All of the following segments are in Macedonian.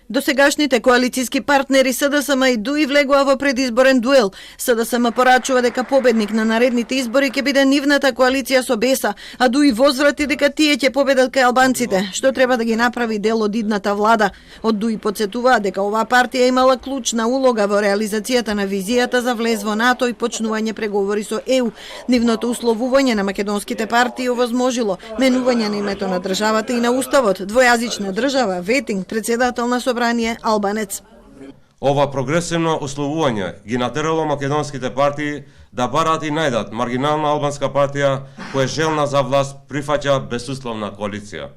Досегашните коалицијски партнери СДСМ и ДУИ влегува во предизборен дуел. СДСМ порачува дека победник на наредните избори ќе биде нивната коалиција со БЕСА, а ДУИ возврати дека тие ќе победат кај албанците, што треба да ги направи дел од идната влада. Од ДУИ потсетуваа дека оваа партија имала клучна улога во реализацијата на визијата за влез во НАТО и почнување преговори со ЕУ. Нивното условување на македонските партии овозможило менување на името на државата и на уставот, двојазична држава, ветинг, председател на собрание албанец. Ова прогресивно условување ги натерало македонските партии да барат и најдат маргинална албанска партија која желна за власт прифаќа безусловна коалиција.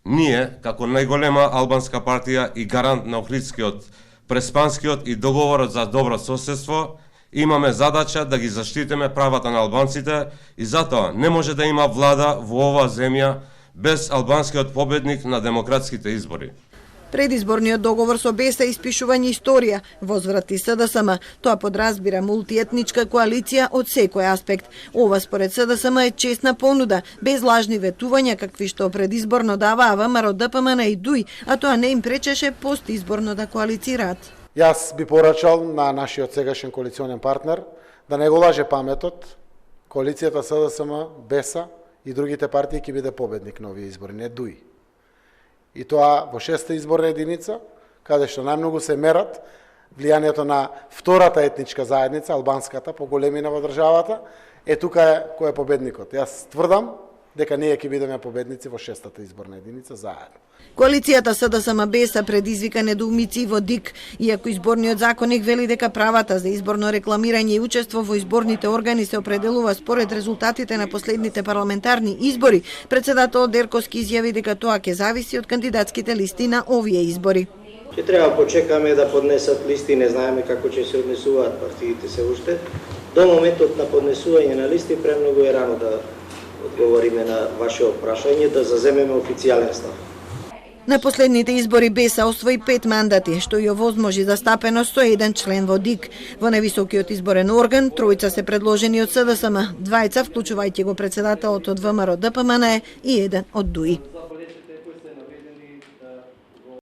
Ние, како најголема албанска партија и гарант на Охридскиот, Преспанскиот и договорот за добро соседство, имаме задача да ги заштитиме правата на албанците и затоа не може да има влада во оваа земја без албанскиот победник на демократските избори. Предизборниот договор со БЕСА испишување историја, возврати СДСМ. Тоа подразбира мултиетничка коалиција од секој аспект. Ова според СДСМ е честна понуда, без лажни ветувања какви што предизборно даваа ВМРО, ДПМН и ДУИ, а тоа не им пречеше постизборно да коалицираат. Јас би порачал на нашиот сегашен коалиционен партнер да не го лаже паметот. Коалицијата СДСМ, БЕСА и другите партии ќе биде победник на овие избори, не ДУИ. И тоа во 6-та изборна единица, каде што најмногу се мерат влијанието на втората етничка заедница, албанската, по големина во државата, тука е кој е победникот. Јас тврдам дека ние ќе бидеме победници во 6-та изборна единица заедно. Коалицијата СДСМ БЕСА предизвика недоумици во ДИК, иако изборниот законник вели дека правата за изборно рекламирање и учество во изборните органи се определува според резултатите на последните парламентарни избори, председателот Дерковски изјави дека тоа ќе зависи од кандидатските листи на овие избори. Ќе треба почекаме да поднесат листи, не знаеме како ќе се однесуваат партиите се уште. До моментот на поднесување на листи премногу е рано да одговориме на вашето прашање, да заземеме официјален став. На последните избори БЕСА освои 5 мандати, што ја овозможи застапеност со 1 член во ДИК. Во највисокиот изборен орган, тројца се предложени од СДСМ, двајца, вклучувајќи го председателот од ВМРО ДПМН и 1 од ДУИ.